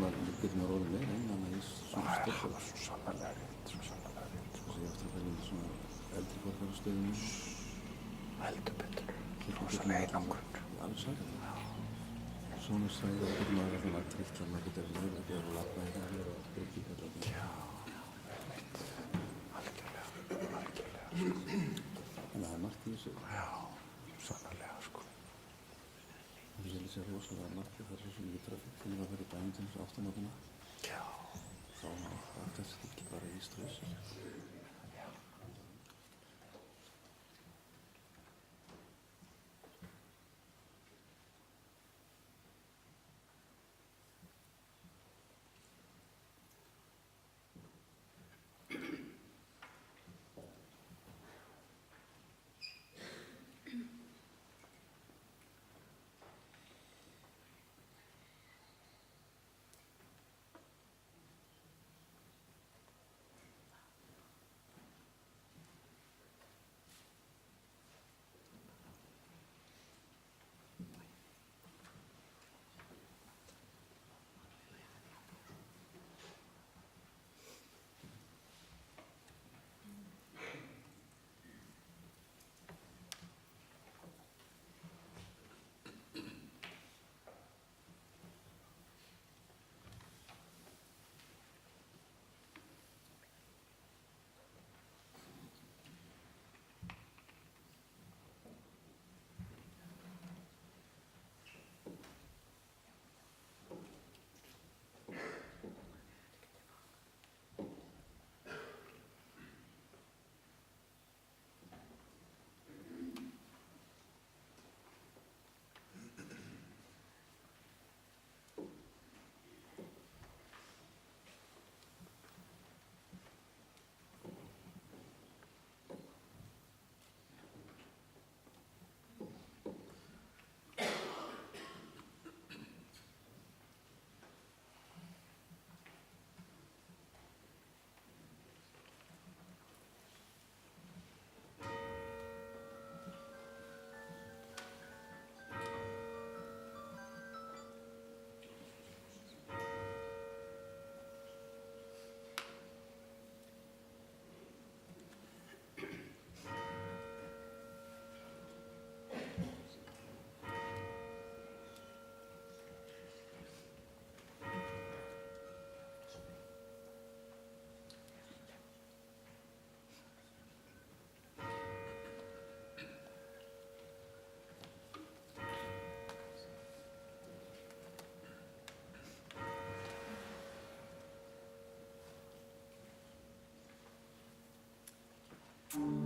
getur maður orðið meira innan í svona stöðum. Það var svo sannarlega rétt. Svo ég eftir að velja í svona eldri borgarastöðum. Heldur betur. Rosalega einangrun. Alveg sannlega. Svona svæði getur maður að finna tryggt að maður getur að labba í það og byrja þetta. Já, veit. Algjörlega. En það margt í þessu. Já, sannarlega, sko. Það er sér rosalega margt, það er svo mikið trafík til að vera í bæinn til þessu áttamótina. Já. Þá átt þessi ekki bara í stressi. We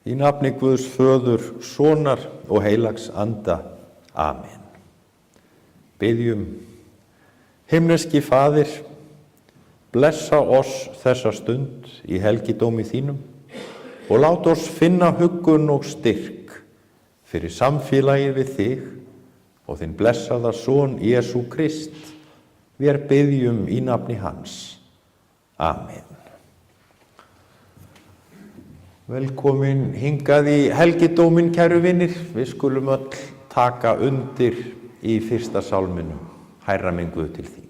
Í nafni Guðs föður, sonar og heilags anda. Amen. Biðjum. Himneski Faðir, blessa oss þessa stund í helgidómi þínum og lát oss finna huggun og styrk fyrir samfélagið við þig og þinn blessaða son Jesú Krist. Vér biðjum í nafni hans. Amen. Velkomin hingað í helgidóminn, kæru vinir. Við skulum öll taka undir í fyrsta sálminu. Hærra minn Guð til þín.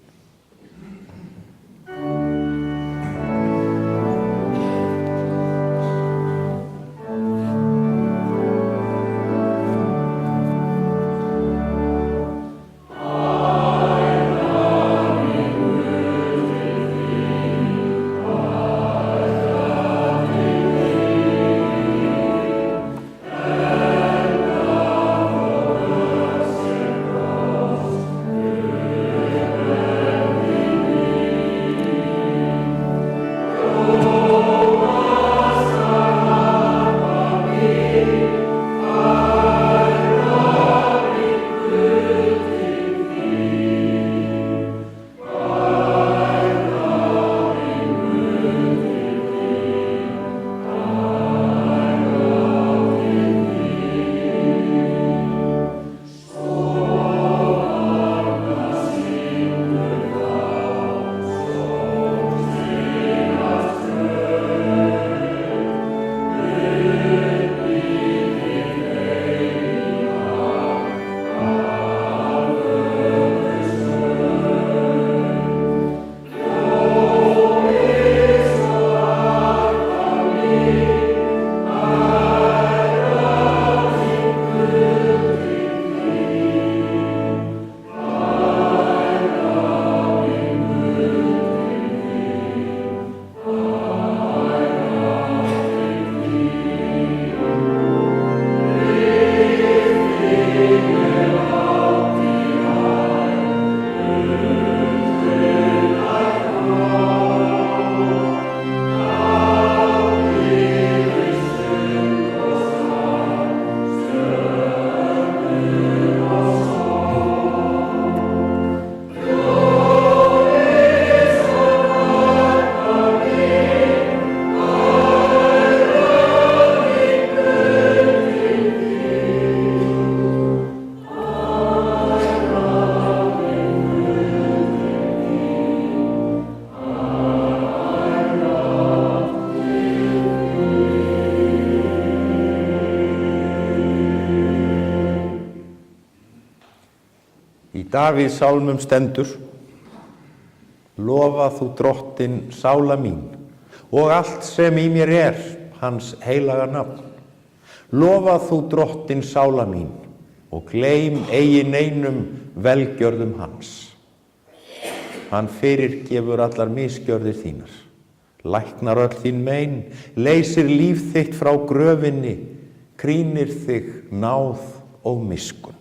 Davíð sálmum stendur: Lofa þú Drottinn sála mín og allt sem í mér hans heilaga nafn. Lofa þú Drottinn sála mín og gleym eigi neinum velgjörðum hans. Hann fyrirgefur allar misgjörðir þínar, læknar öll þín mein, leysir líf þitt frá gröfinni, krýnir þig náð og miskunn.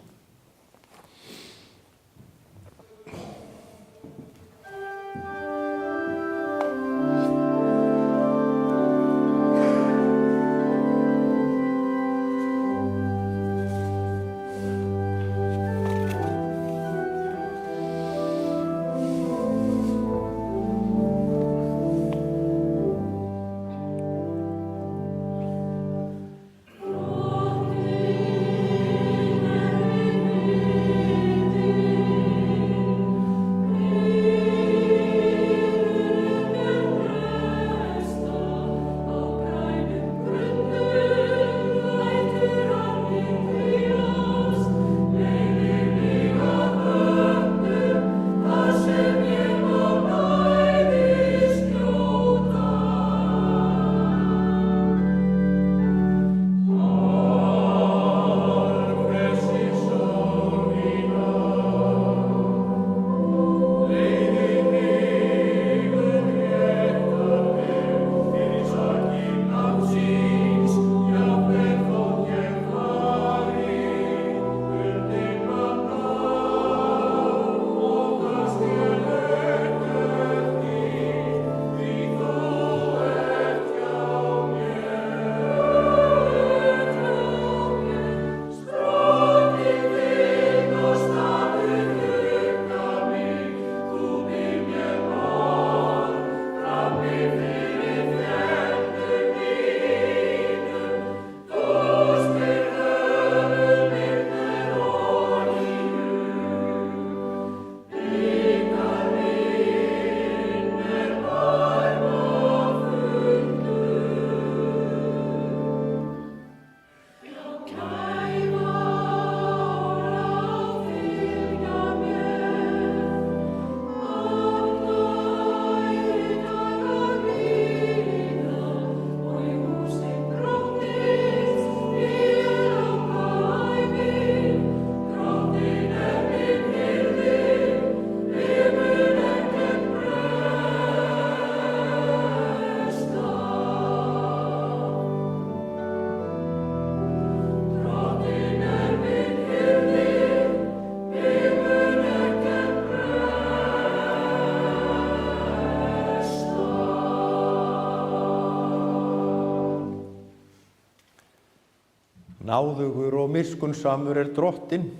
Náðugur og miskunnsamur er Drottinn,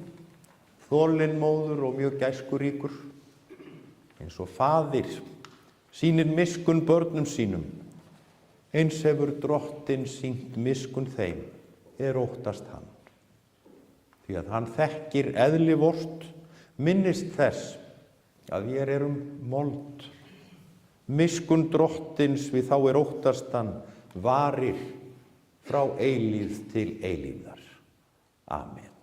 þolinmóður og mjög gæskuríkur. Eins og faðir sýnir miskunn börnum sínum, eins hefur Drottinn sýnt miskunn þeim, óttast hann. Því að hann þekkir eðli vort, minnist þess að vér erum mold. Miskunn Drottins við þá óttast hann, varir frá eilífð til eilífðar. Amen.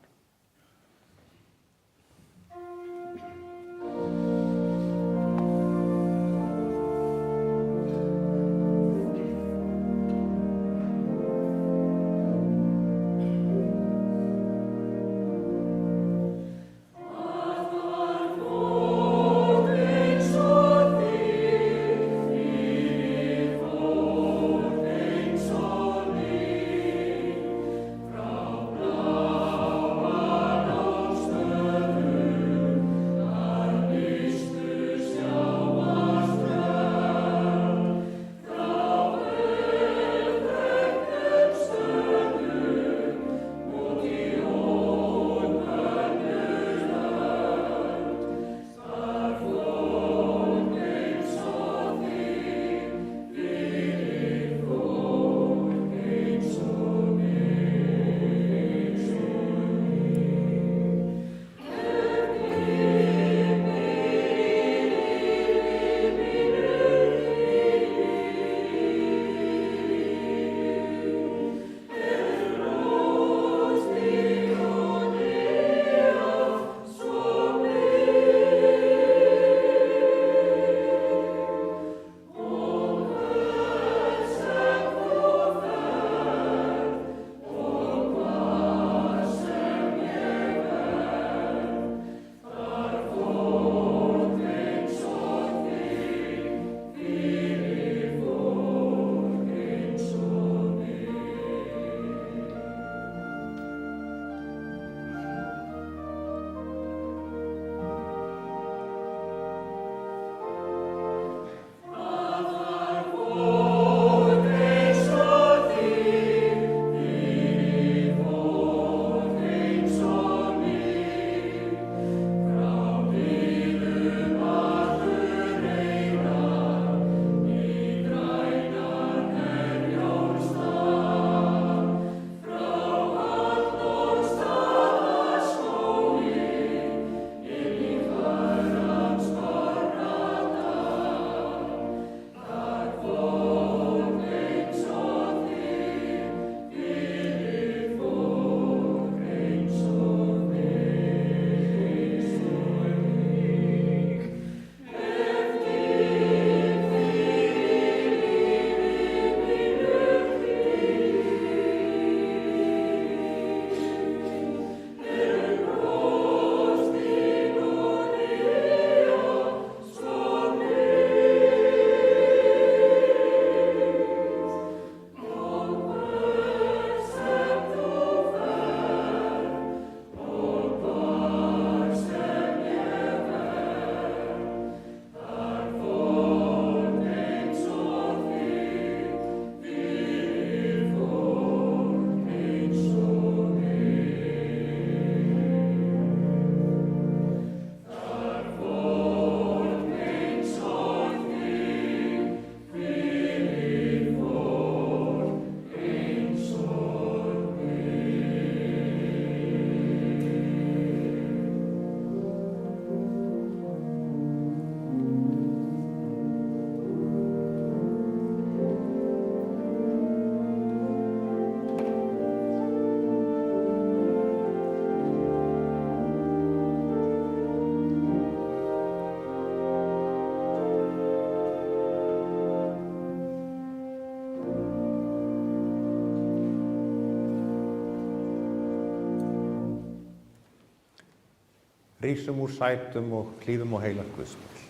Rísum úr sætum og hlýðum á heilagt Guðspjall.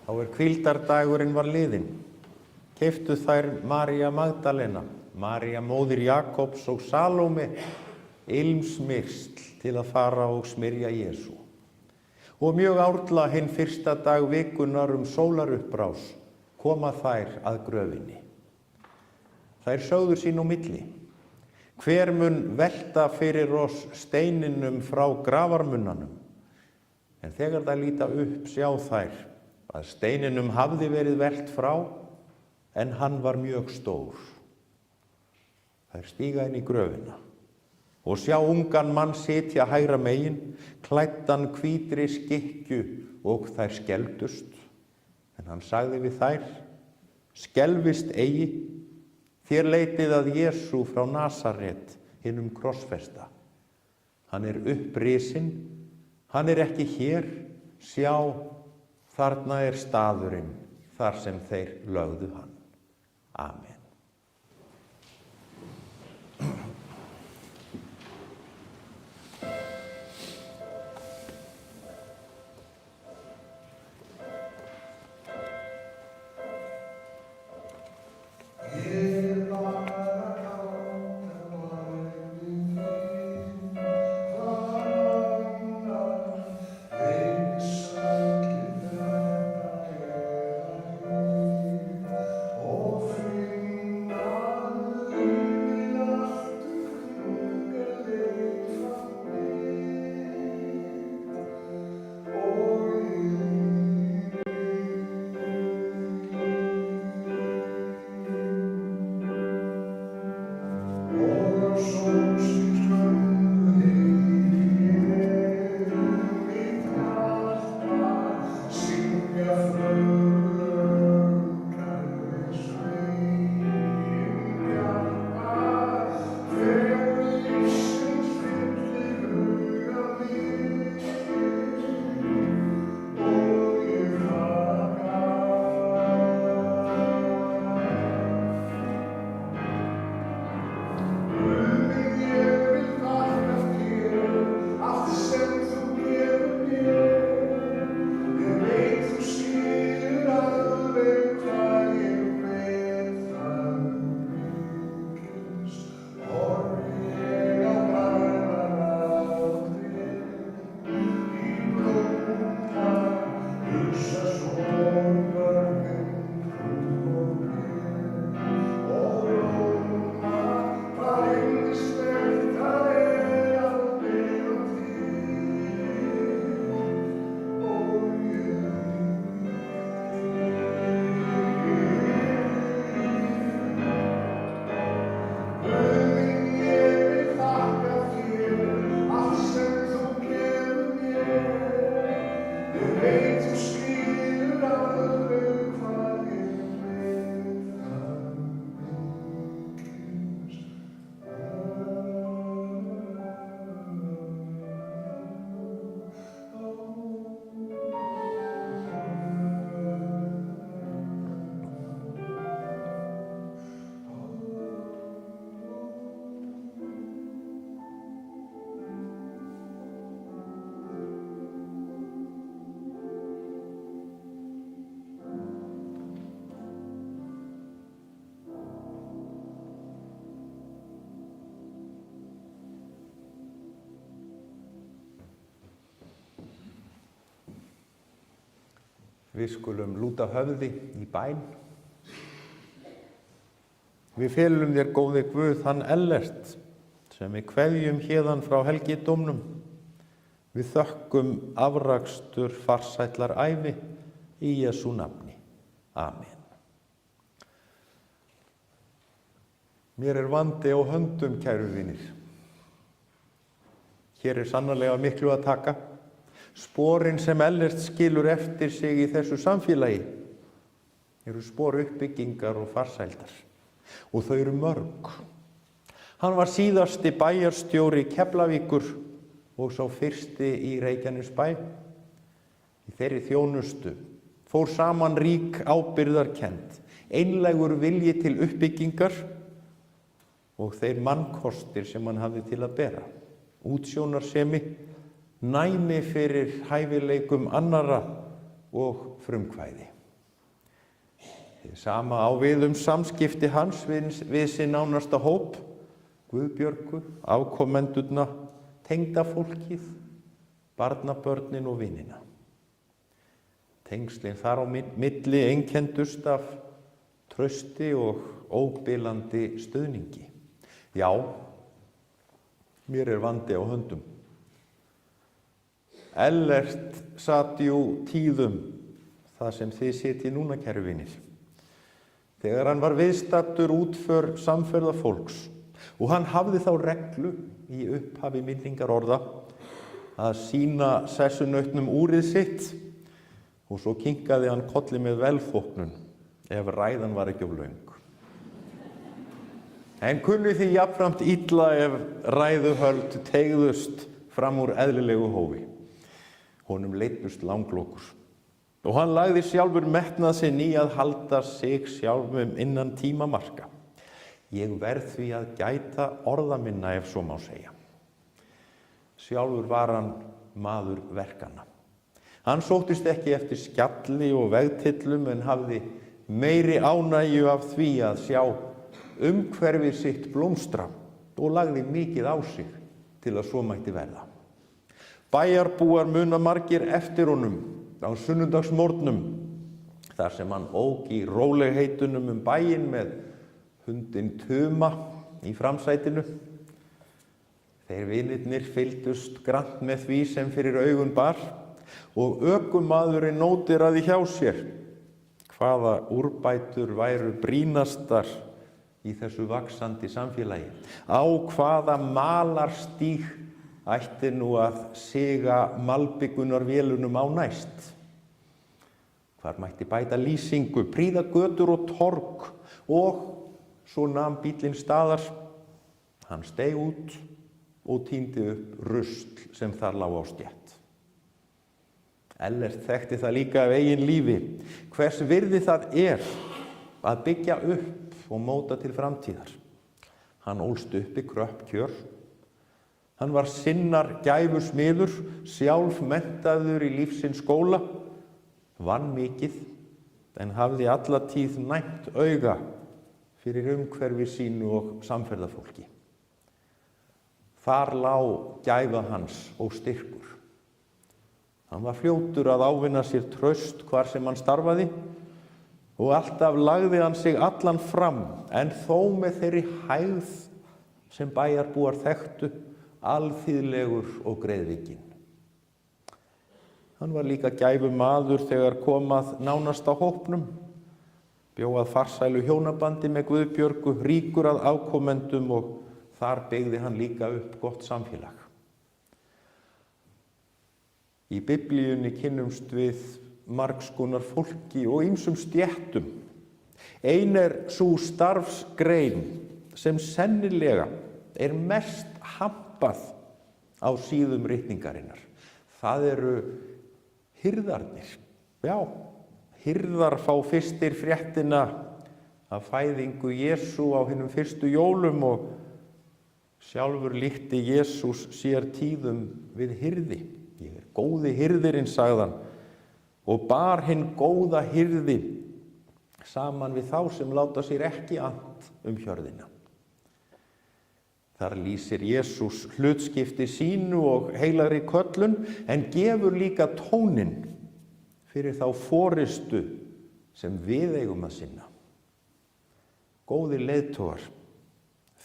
Þá hvíldardagurinn var liðinn. Keyptu þær María Magdalena, María móðir Jakobs og Salóme ilmsmyrsl til að fara og smyrja Jesú. Og mjög árla hinn fyrsta dag vikunnar sólarupprás koma þær að gröfinni. Þær sögðu sín á milli: hver mun velta fyrir oss steininum frá grafarmunnanum? En þegar þær líta upp sjá þær að steininum hafði verið velt frá, en hann var mjög stór. Þær stíga inn í gröfina og sjá ungan mann sitja hægra megin, klæddan hvítri skikkju, og þær skelfdust. En hann sagði við þær: skelfist eigi, þér leitið að Jesú frá Nasaret, hinum krossfesta. Hann er upprisinn, hann er ekki hér, sjá, þarna er staðurinn, þar sem þeir lögðu hann. Amen. Við skulum lúta höfði í bæn. Við felum þér, góði Guð, þann Ellert sem við kveðjum héðan frá helgidómnum. Við þökkum afrakstur farsællar ævi í Jesú nafni. Amen. Mér er vandi á höndum, kæru vinir. Hér er sannarlega miklu að taka. Sporin sem Ellert skilur eftir sig í þessu samfélagi eru spor uppbyggingar og farsældar, og þau eru mörg. Hann var síðasti bæjarstjóri Keflavíkur og sá fyrsti í Reykjanesbæ. Í þeirri þjónustu fór saman rík ábyrgðarkennd, einlægur vilji til uppbyggingar og þeir mannkostir sem hann hafði til að bera, útsjónarsemi, næmi fyrir hæfileikum annarra og frumkvæði. Hið sama á við samskipti hans við sinn nánasta hóp, Guðbjörgu, afkomendurna, tengdafólkið, barnabörnin og vinina. Tengslin þar á milli einkendust af trausti og óbilandi stuðningi. Já, mér er vandi á höndum. Ellert sat jú tíðum það sem þið sitji núna, kæru vinir, þegar hann var viðstaddur útför samferðafólks og hann hafði þá reglu í upphafi minningarorða að sýna sessunautnum úrið sitt og svo kinkaði hann kolli með velþóknun ef ræðan var ekki of löng. En kunni því jafnframt illa ef ræðuhöld teygðust fram úr eðlilegu hófi. Honum leiddust langlokur og hann lagði sjálfur metnað sinn í að halda sig sjálfum innan tímamarka. Ég verð því að gæta orða minna ef svo má segja. Sjálfur var hann maður verkanna. Hann sóttist ekki eftir skjalli og vegtillum en hafði meiri ánægju af því að sjá umhverfi sitt blómstra og lagði mikið á sig til að svo mætti verða. Bæjarbúar muna margir eftir honum á sunnudagsmorgnum þar sem hann ók í rólegheitunum bæinn með hundinn Tuma í framsætinu. Þeir vinirnir fylgdust grannt með því sem fyrir augun bar og ökumaðurinn nótiraði hjá sér hvaða úrbætur væru brýnastar í þessu vaxandi samfélagi. Á hvaða malarstíg ætti nú að siga malbyggunarvélunum á næst. Hvar mætti bæta lýsingu, prýða götur og torg og svo nam bíllinn staðar. Hann steig út og tíndi upp rusl sem þar lá á stétt. Ellert þekkti það líka af eigin lífi, hvers virði það er að byggja upp og móta til framtíðar. Hann ólst upp í kröpp kjör. Hann var sinnar gæfusmiður, sjálf menntaður í lífsins skóla, vann mikið, en hafði alla tíð næmt auga fyrir umhverfi sínu og samferðafólki. Þar lá gæfa hans og styrkur. Hann var fljótur að ávinna sér traust hvar sem hann starfaði og alltaf lagði hann sig allan fram, en þó með þeirri hægð sem bæjarbúar þekktu, alþýðlegur og greiðvikinn. Hann var líka gæfumaður þegar kom að nánasta hópnum, bjó að farsælu hjónabandi með Guðbjörgu, ríkur að afkomendum og þar byggði hann líka upp gott samfélag. Í Biblíunni kynnumst við margs konar fólki og ýmsum stéttum. Ein er sú starfsgrein sem sennilega er mest hampað á síðum ritningarinnar. Það eru hirðarnir. Já, hirðar fá fyrstir fréttina af fæðingu Jesú á hinum fyrstu jólum og sjálfur líkti Jesús sér tíðum við hirði. Ég er góði hirðirinn, sagðan, og bar hinn góða hirði saman við þá sem láta sér ekki ant hjörðina. Þar lýsir Jesús hlutskipti sínu og heilagri köllun, en gefur líka tóninn fyrir þá forystu sem við eigum að sinna. Góðir leiðtogar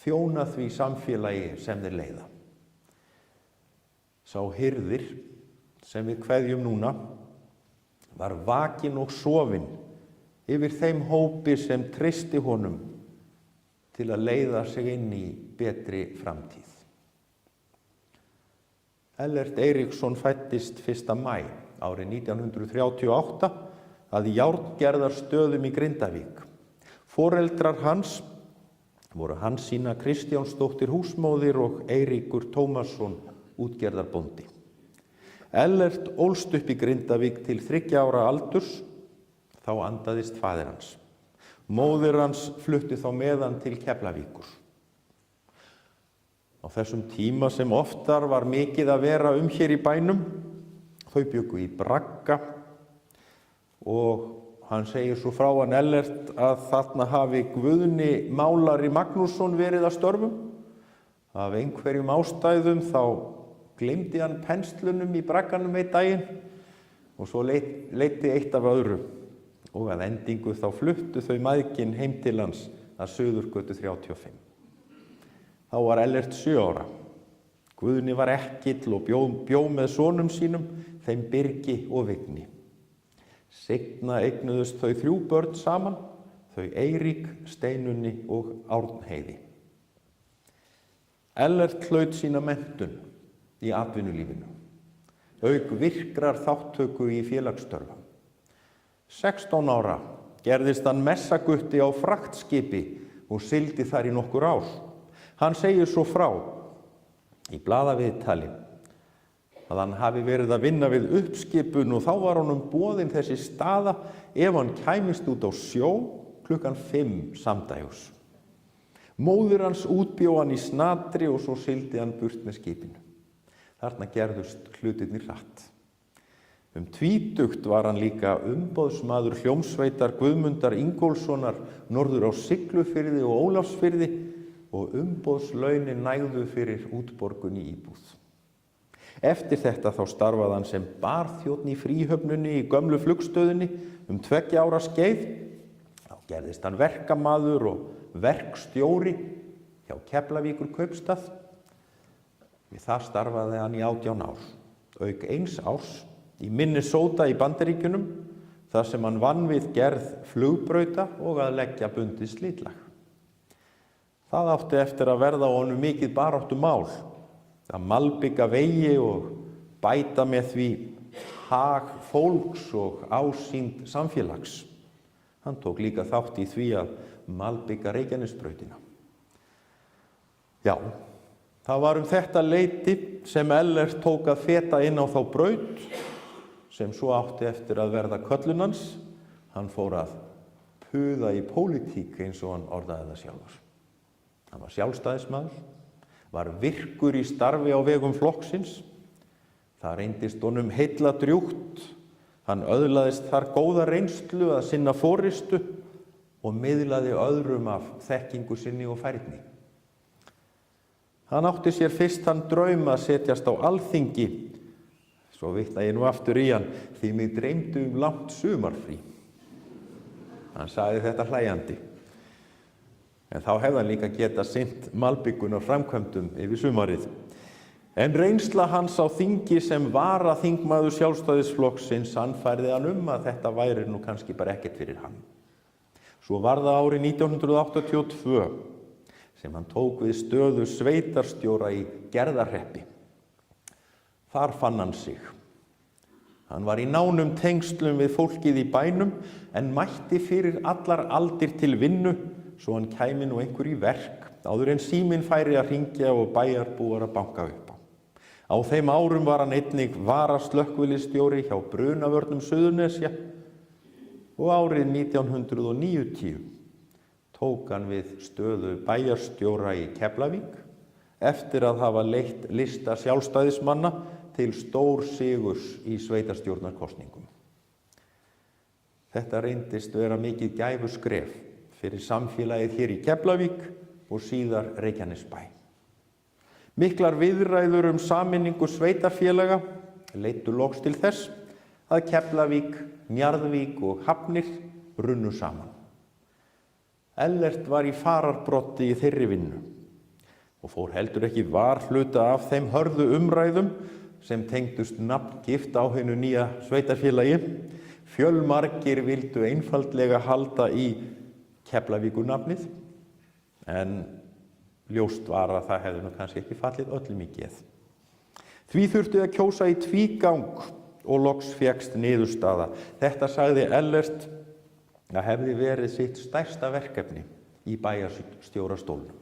þjóna því samfélagi sem þeir leiða. Sá hirðir sem við kveðjum núna var vakinn og sofinn yfir þeim hópi sem treysti honum til að leiða sig inn í betri framtíð. Ellert Eiríksson fæddist 1. maí árið 1938 að Járngerðarstöðum í Grindavík. Foreldrar hans voru Hansína Kristjánsdóttir húsmóðir og Eiríkur Tómasson útgerðarbóndi. Ellert ólst upp í Grindavík til 3 ára aldurs, þá andaðist faðir hans. Móðir hans flutti þá með hann til Keflavíkur. Á þessum tíma sem oftar var mikið að vera hér í bænum, þau bjuggu í bragga og hann segir svo frá hann Ellert að þarna hafi Guðni Málari Magnússon verið að störfum. Af einhverjum ástæðum þá gleymdi hann penslunum í bragganum einn daginn og svo leiddi eitt af öðru og að endingu þá fluttu þau mæðgin heim til hans að Suðurgötu 35. Þá var Ellert 7 ára. Guðni var ekkill og bjó með sonum sínum, þeim Birgi og Vigni. Seinna eignuðust þau 3 börn saman, þau Eirík, Steinunni og Árnheiði. Ellert hlaut sína menntun í atvinnulífinu, auk virkrar þátttöku í félagsstörfum. 16 ára gerðist hann messagutti á fraktskipi og sigldi þar í nokkur ár. Hann segir svo frá í blaðaviðtali að hann hafi verið að vinna við uppskipun og þá var honum boðin þessi staða ef hann kæmist út á sjó klukkan 5 samdægurs. Móðir hans útbjó hann í snatri og svo sigldi hann burt með skipinu. Þarna gerðust hlutirnir hratt. 20 var hann líka umboðsmaður hljómsveitar Guðmundar Ingólfssonar norður á Siglufirði og Ólafsfirði og umboðslaunin nægðu fyrir útborgun í íbúð. Eftir þetta þá starfaði hann sem barþjónn í fríhöfnunni í gömlu flugstöðinni 2 ára skeið. Þá gerðist hann verkamaður og verkstjóri hjá Keflavíkur kaupstað. Við það starfaði hann í 18 ár, auk 1 árs í Minnesota í Bandaríkjunum, þar sem hann vann við gerð flugbrauta og að leggja bundið slitlag. Það átti eftir að verða honum mikið baráttumál, að malbika vegi og bæta með því hag fólks og ásýnd samfélags. Hann tók líka þátt í því að malbika Reykjanesbrautina. Já, það var þetta leyti sem Ellert tók að feta inn á þá braut sem svo átti eftir að verða köllun hans. Hann fór að puða í pólitík eins og hann orðaði það sjálfur. Hann var sjálfstæðismaður, var virkur í starfi á vegum flokksins. Það reyndist honum heilla drjúgt. Hann öðlaðist þar góða reynslu að sinna forystu og miðlaði öðrum af þekkingu sinni og færni. Hann átti sér fyrst þann draum að setjast á Alþingi. Svo vitna ég nú aftur í hann, því mig dreymdi langt sumarfrí. Hann sagði þetta hlæjandi. En þá hefði hann líka getað sinnt malbikunar framkvæmdum yfir sumarið. En reynsla hans á þingi sem varaþingmaður Sjálfstæðisflokksins sannfærði hann að þetta væri nú kannski bara ekkert fyrir hann. Svo var það árið 1982 sem hann tók við stöðu sveitarstjóra í Gerðarhreppi. Þar fann hann sig. Hann var í nánum tengslum við fólkið í bænum en mætti fyrir allar aldir til vinnu svo hann kæmi nú einhver í verk áður en síminn færi að hringja og bæjarbúar að banka upp á. Á þeim árum var hann einnig varaslökkvilistjóri hjá Brunavörnum Suðurnesja og árið 1990 tók hann við stöðu bæjarstjóra í Keflavík eftir að hafa leitt lista sjálfstæðismanna til stórsigurs í sveitarstjórnarkosningum. Þetta reyndist vera mikið gæfuskref fyrir samfélagið hér í Keflavík og síðar Reykjanesbæ. Miklar viðræður sameiningu sveitarfélaga leiddu loks til þess að Keflavík, Njarðvík og Hafnir runnu saman. Ellert var í fararbroddi í þeirri vinnu og fór heldur ekki varhluta af þeim hörðu umræðum sem tengdust nafngift á hinu nýja sveitarfélagi. Fjölmargir vildu einfaldlega halda í Keflavíkurnafnið, en ljóst var að það hefði nú kannski ekki fallið öllum í geð. Því þurfti að kjósa í tvígang og loks fékkst niðurstaða. Þetta sagði Ellert að hefði verið sitt stærsta verkefni í bæjarstjórastólnum.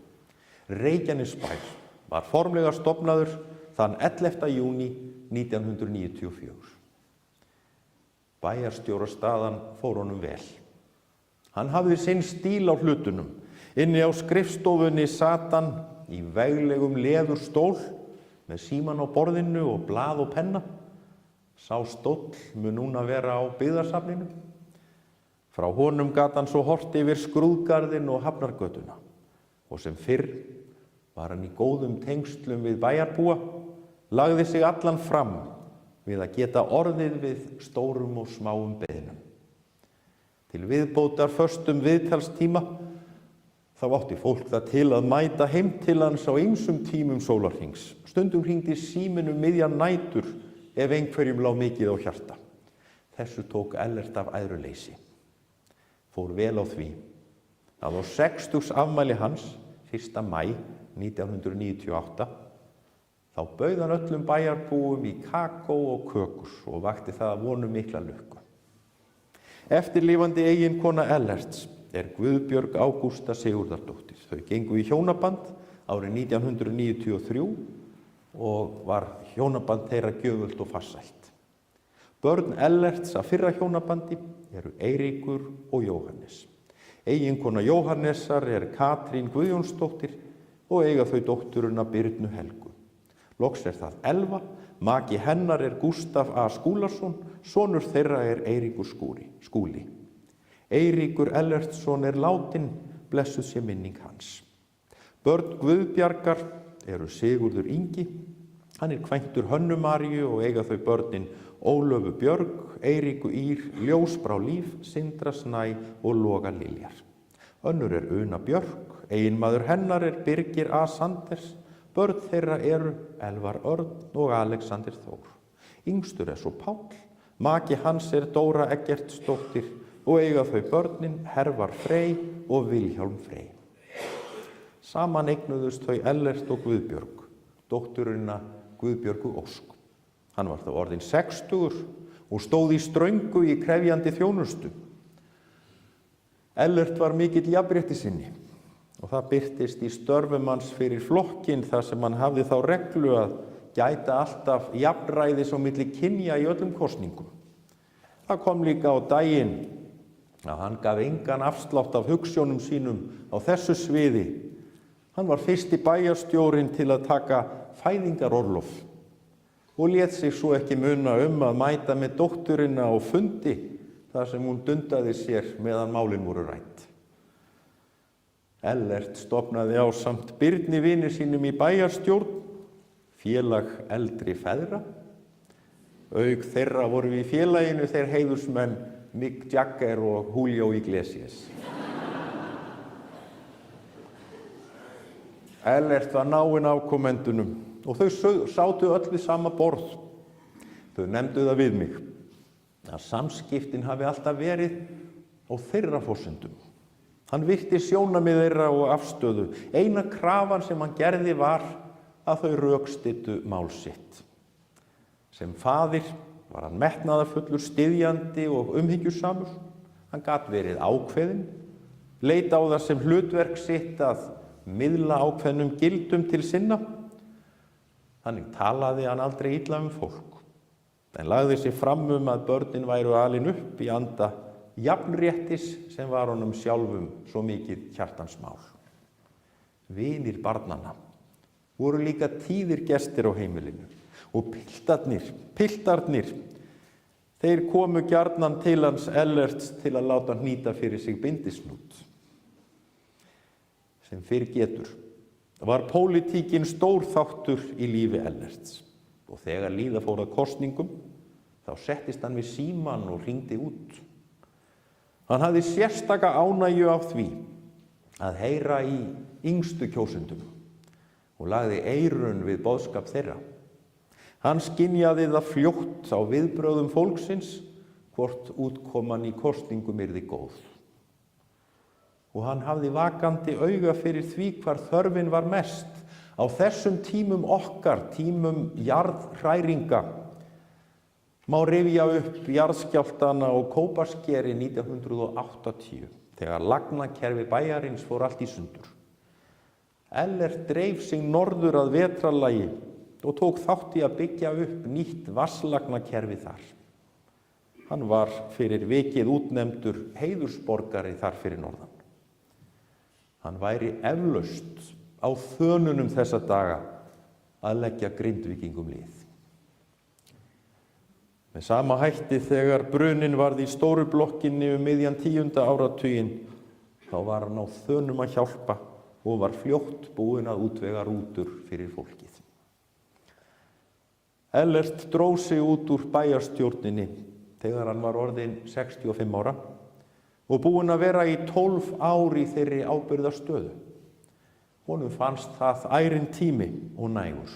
Reykjanesbær var formlega stofnaður þann 11. júní 1994. Bæjarstjórastaðan fór honum vel. Hann hafði sinn stíl á hlutunum. Inni á skrifstofunni sat hann í veglegum leðurstól með síman á borðinu og blað og penna. Sá stóll mun núna vera á byggðarsafninu. Frá honum gat hann svo horft yfir skrúðgarðinn og Hafnargötuna og sem fyrr var hann í góðum tengslum við bæjarbúa, lagði sig allan fram við að geta orðið við stórum og smáum beiðnum. Til viðbótar föstum viðtalstíma þá átti fólk það til að mæta heim til hans á ýmsum tímum sólarhrings. Stundum hringdi síminn miðjan nætur ef einhverjum lá mikið á hjarta. Þessu tók Ellert af æðruleysi. Fór vel á því að á 60 afmæli hans, 1. maí 1998, þá bauð hann öllum bæjarbúum í kakó og kökur og vakti það að vonum mikla lukku. Eftirlifandi eiginkona Ellerts Guðbjörg Ágústa Sigurðardóttir. Þau gengu í hjónaband árið 1993 og var hjónaband þeirra gjöfult og farsælt. Börn Ellerts af fyrra hjónabandi eru Eiríkur og Jóhannes. Eiginkona Jóhannesar Katrín Guðjónsdóttir og eiga þau dótturina Birnu Helgu. Loks það Elva, maki hennar Gústaf A. Skúlason, sonur þeirra Eiríkur Skúli. Eiríkur Ellertsson látin, blessuð sé minning hans. Börn Guðbjargar eru Sigurður Ingi, hann kvæntur Hönnu Maríu og eiga þau börnin Ólöfu Björg, Eiríku Ír, Ljósbrá Líf, Sindra Snæ og Loga Liljar. Önnur Una Björk, eiginmaður hennar Birgir A. Sanders, börn þeirra eru Elvar Örn og Alexander Þór. Yngstur svo Páll, maki hans Dóra Eggertsdóttir og eiga þau börnin Hervar Frey og Vilhjálm Frey. Saman eignuðust þau Ellert og Guðbjörg, dótturina Guðbjörgu Ósk. Hann var þá orðinn 60 og stóð í ströngu í krefjandi þjónustu. Ellert var mikill jafnréttissinni og það birtist í störfum hans fyrir flokkinn þar sem hann hafði þá reglu að gæta alltaf jafnræðis á milli kynja í öllum kosningum. Það kom líka á daginn að hann gaf engan afslátt af hugsjónum sínum á þessu sviði. Hann var fyrsti bæjarstjórinn til að taka fæðingarorlof og lét sig svo ekki muna að mæta með dótturina á fundi þar sem hún dundaði sér meðan málin voru rædd. Ellert stofnaði ásamt Birni vini sínum í bæjarstjórn, félag eldri feðra. Auk þeirra voru í félaginu þeir heiðursmenn Mick Jagger og Julio Iglesias. Ellert var náinn afkomendunum og þau sátu öll við sama borð. Þau nefndu það við mig að samskiptin hafi alltaf verið á þeirra forsendum. Hann virti sjónarmið þeirra og afstöðu. Eina krafan sem hann gerði var að þau rökstyddu mál sitt. Sem faðir var hann metnaðarfullur, styðjandi og umhyggjusamur. Hann gat verið ákveðinn, leit á það sem hlutverk sitt að miðla ákveðnum gildum til sinna. Þannig talaði hann aldrei illa fólk, en lagði sig fram að börnin væru alin upp í anda jafnréttis sem var honum sjálfum svo mikið hjartansmál. Vinir barnanna voru líka tíðir gestir á heimilinu og piltarnir, þeir komu gjarnan til hans Ellerts til að láta hnýta fyrir sig bindisnút. Sem fyrr getur var pólitíkin stór þáttur í lífi Ellerts og þegar líða fór að kosningum þá settist hann við símann og hringdi út. Hann hafði sérstaka ánægju af því að heyra í yngstu kjósendum og lagði eyrun við boðskap þeirra. Hann skynjaði það fljótt á viðbrögðum fólksins hvort útkoman í kosningum yrði góð. Og hann hafði vakandi auga fyrir því hvar þörfin var mest á þessum tímum okkar, tímum jarðhræringa. Má rifja upp jarðskjálftana og Kópaskeri 1980 þegar lagnakerfi bæjarins fór allt í sundur. Ellert dreif sig norður að vetrarlagi og tók þátt í að byggja upp nýtt vatnslagnakerfi þar. Hann var fyrir vikið útnefndur heiðursborgari þar fyrir norðan. Hann væri eflaust á þönunum þessa daga að leggja Grindvíkingum lið. Með sama hætti þegar brunin varð í stóru blokkinni miðjan 10. áratuginn, þá var hann á þönum að hjálpa og var fljótt búinn að útvega rútur fyrir fólkið. Ellert dró sig út úr bæjarstjórninni þegar hann var orðinn 65 ára og búinn að vera í 12 ár í þeirri ábyrgðarstöðu. Honum fannst það ærinn tími og nægur.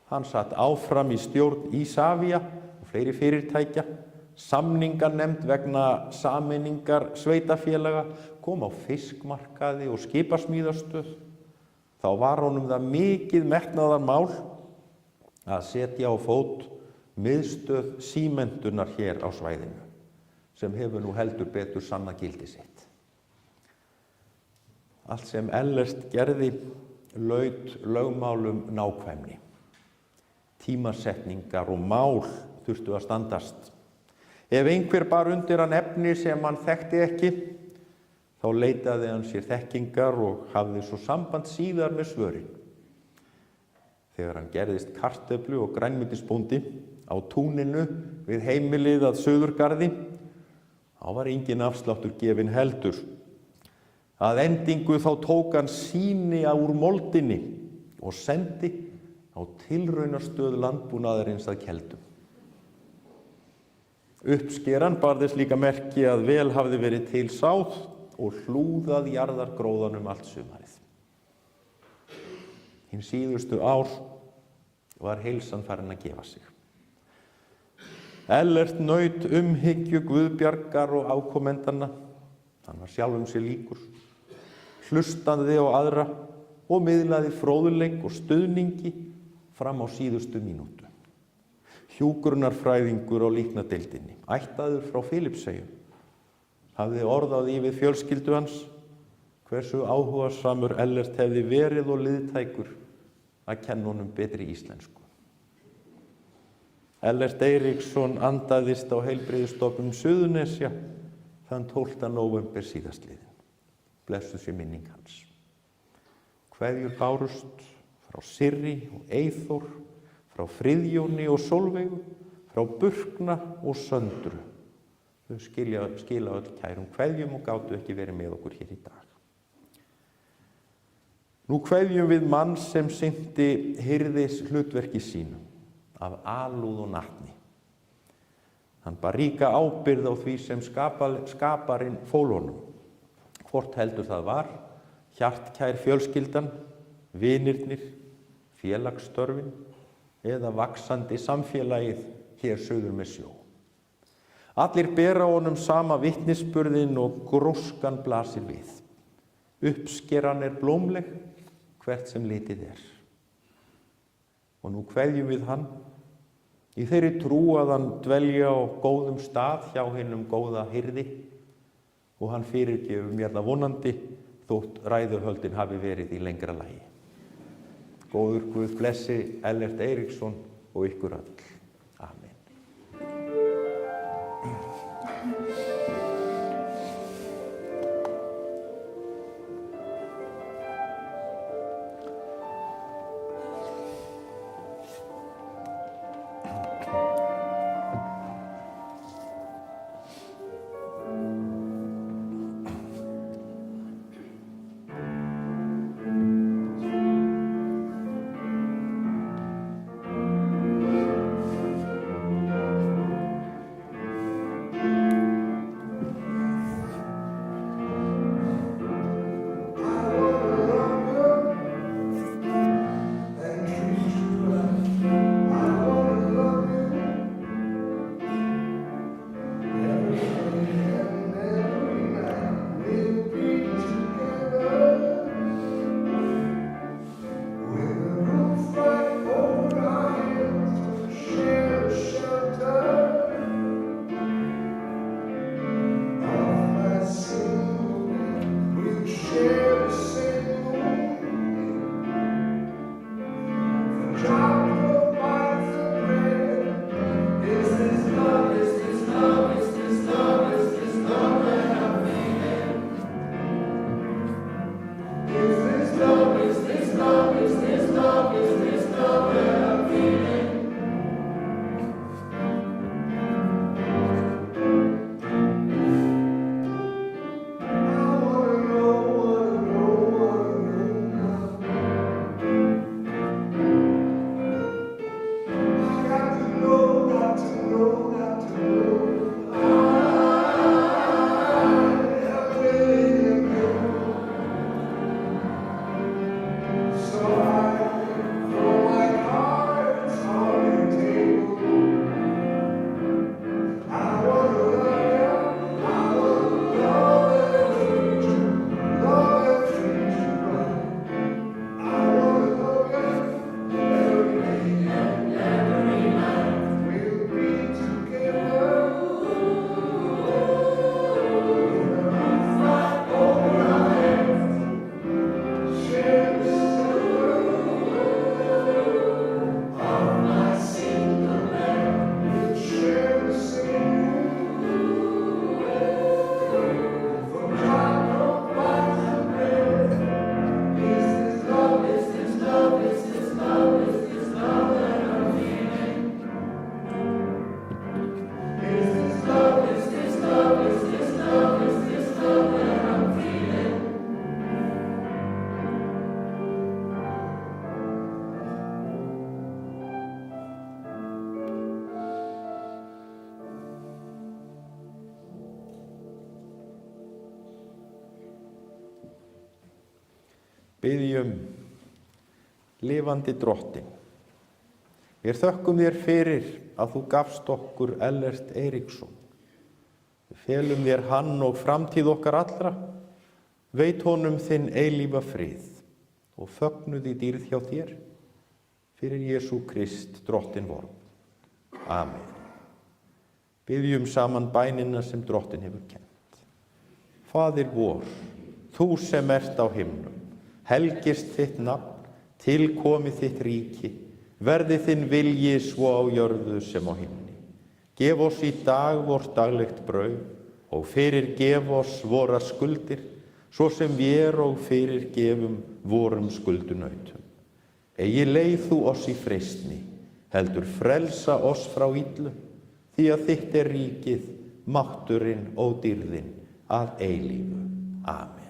Hann satt áfram í stjórn Isavia og fleiri fyrirtækja, samninganefnd vegna sameiningar sveitafélaga, kom á fiskmarkaði og skipasmíðastöð. Þá var honum það mikið metnaðarmál að setja á fót miðstöð símentunar hér á svæðinu, sem hefur nú heldur betur sannað gildi sitt. Allt sem Ellert gerði laut lögmálum nákvæmni. Tímasetningar og mál þurftu að standast. Ef einhver bar undir hann efni sem hann þekkti ekki, þá leitaði hann sér þekkingar og hafði svo samband síðar með svörin. Þegar hann gerðist kartöflu og grænmetisbóndi á túninu við heimilið að Suðurgarði, þá var engin afsláttur gefinn heldur. Að endingu þá tók hann sýni úr moldinni og sendi á tilraunastöð landbúnaðarins að Keldum. Uppskeran bar þess líka merki að vel hafði verið til sáð og hlúðað jarðargróðanum allt sumarið. Hinn síðustu ár var heilsan farin að gefa sig. Ellert naut umhyggju Guðbjargar og afkomendanna. Hann var sjálfum sér líkur, hlustaði á aðra og miðlaði fróðleik og stuðningi fram á síðustu mínútu. Hjúkrunarfræðingur á líknadeildinni, ættaður frá Filippseyjum, hafði orðað í við fjölskyldu hans hversu áhugasamur Ellert hefði verið og liðtækur að kenna honum betri íslensku. Ellert Eiríksson andaðist á heilbrigðisstofnun Suðurnesja þann 12. nóvember síðastliðinn. Blessuð sé minning hans. Kveðjur bárust frá Sirri og Eyþór, frá Friðjóni og Sólveigu, frá Burkna og Söndru. Þau skila öll kærum kveðjum og gátu ekki verið með okkur hér í dag. Nú kveðjum við mann sem sinnti hirðis hlutverki sínu af alúð og natni. Hann bar ríka ábyrgð á því sem skaparinn fól honum. Hvort heldur það var, hjartkær fjölskyldan, vinirnir, félagsstörfin eða vaxandi samfélagið hér suður með sjó. Allir bera honum sama vitnisburðinn og gróskan blasir við. Uppskeran blómleg, hvert sem litið er. Og nú kveðjum við hann í þeirri trú að hann dvelja á góðum stað hjá hinum góða hirði og hann fyrirgefur mér það vonandi þótt ræðuhöldin hafi verið í lengra lagi. Góður Guð blessi Ellert Eiríksson og ykkur öll. Amen. Biðjum, lifandi Drottinn. Við þökkum þér fyrir að þú gafst okkur Ellert Eiríksson. Við felum þér hann og framtíð okkar allra. Veit honum þinn eilífa frið og fögnuð í dýrð hjá þér. Fyrir Jesú Krist, Drottinn vor. Amen. Biðjum saman bænina sem Drottinn hefur kennt. Faðir vor, þú sem ert á himnum, helgist þitt nafn, tilkomi þitt ríki, verði þinn vilji svo á jörðu sem á himni. Gef oss í dag vort daglegt brauð og fyrirgef oss vorar skuldir, svo sem vér og fyrirgefum vorum skuldunautum. Eigi leið þú oss í freistni, heldur frelsa oss frá illu, því að þitt er ríkið, mátturinn og dýrðin að eilífu. Amen.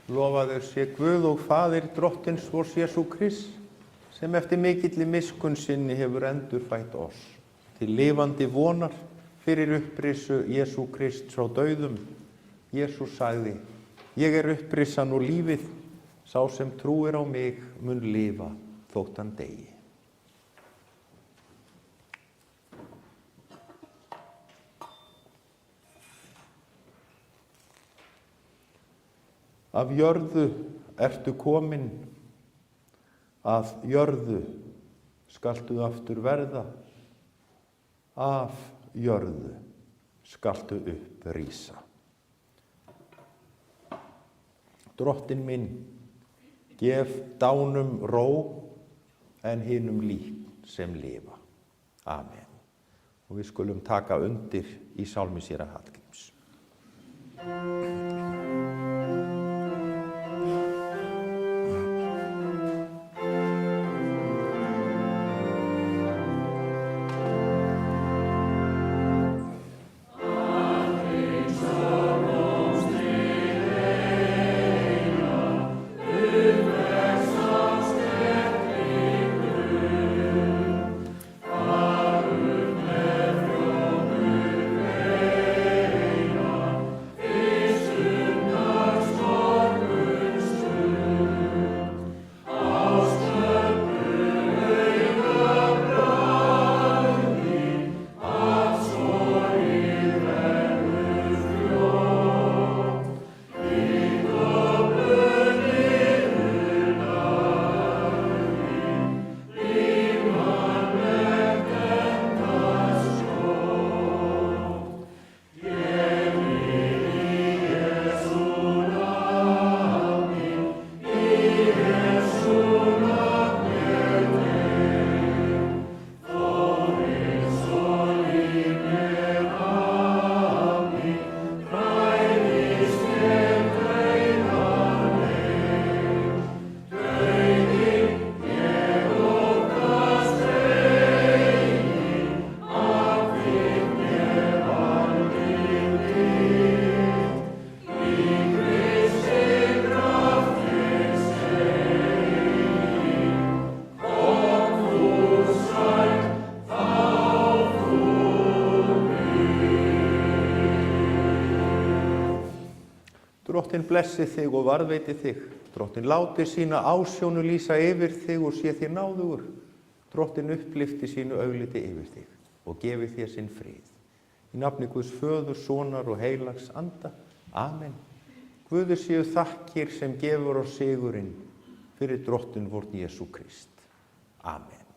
Lofaður sé Guð og Faðir Drottins vors Jesú Krist, sem eftir mikilli miskunn sinni hefur endurfætt oss til lifandi vonar fyrir upprisu Jesú Krist frá dauðum. Jesús sagði: Ég er upprissan og lífið, sá sem trúir á mig mun lifa þótt hann deyi. Af jörðu ertu komin, að jörðu skaltu aftur verða, af jörðu skaltu upp rísa. Drottinn minn, gef dánum ró en hinum lík sem lifa. Amen. Og við skulum taka undir í sálmi séra Hallgríms. blessi þig og varðveiti þig. Drottinn láti sína ásjónu lýsa yfir þig og sé þér náðugur. Drottinn upplifti sínu augliti yfir þig og gefi þér sinn frið. Í nafni Guðs föður, sonar og heilags anda. Amen. Guði séu þakkir sem gefur oss sigurinn fyrir Drottinn vorn Jesú Krist. Amen.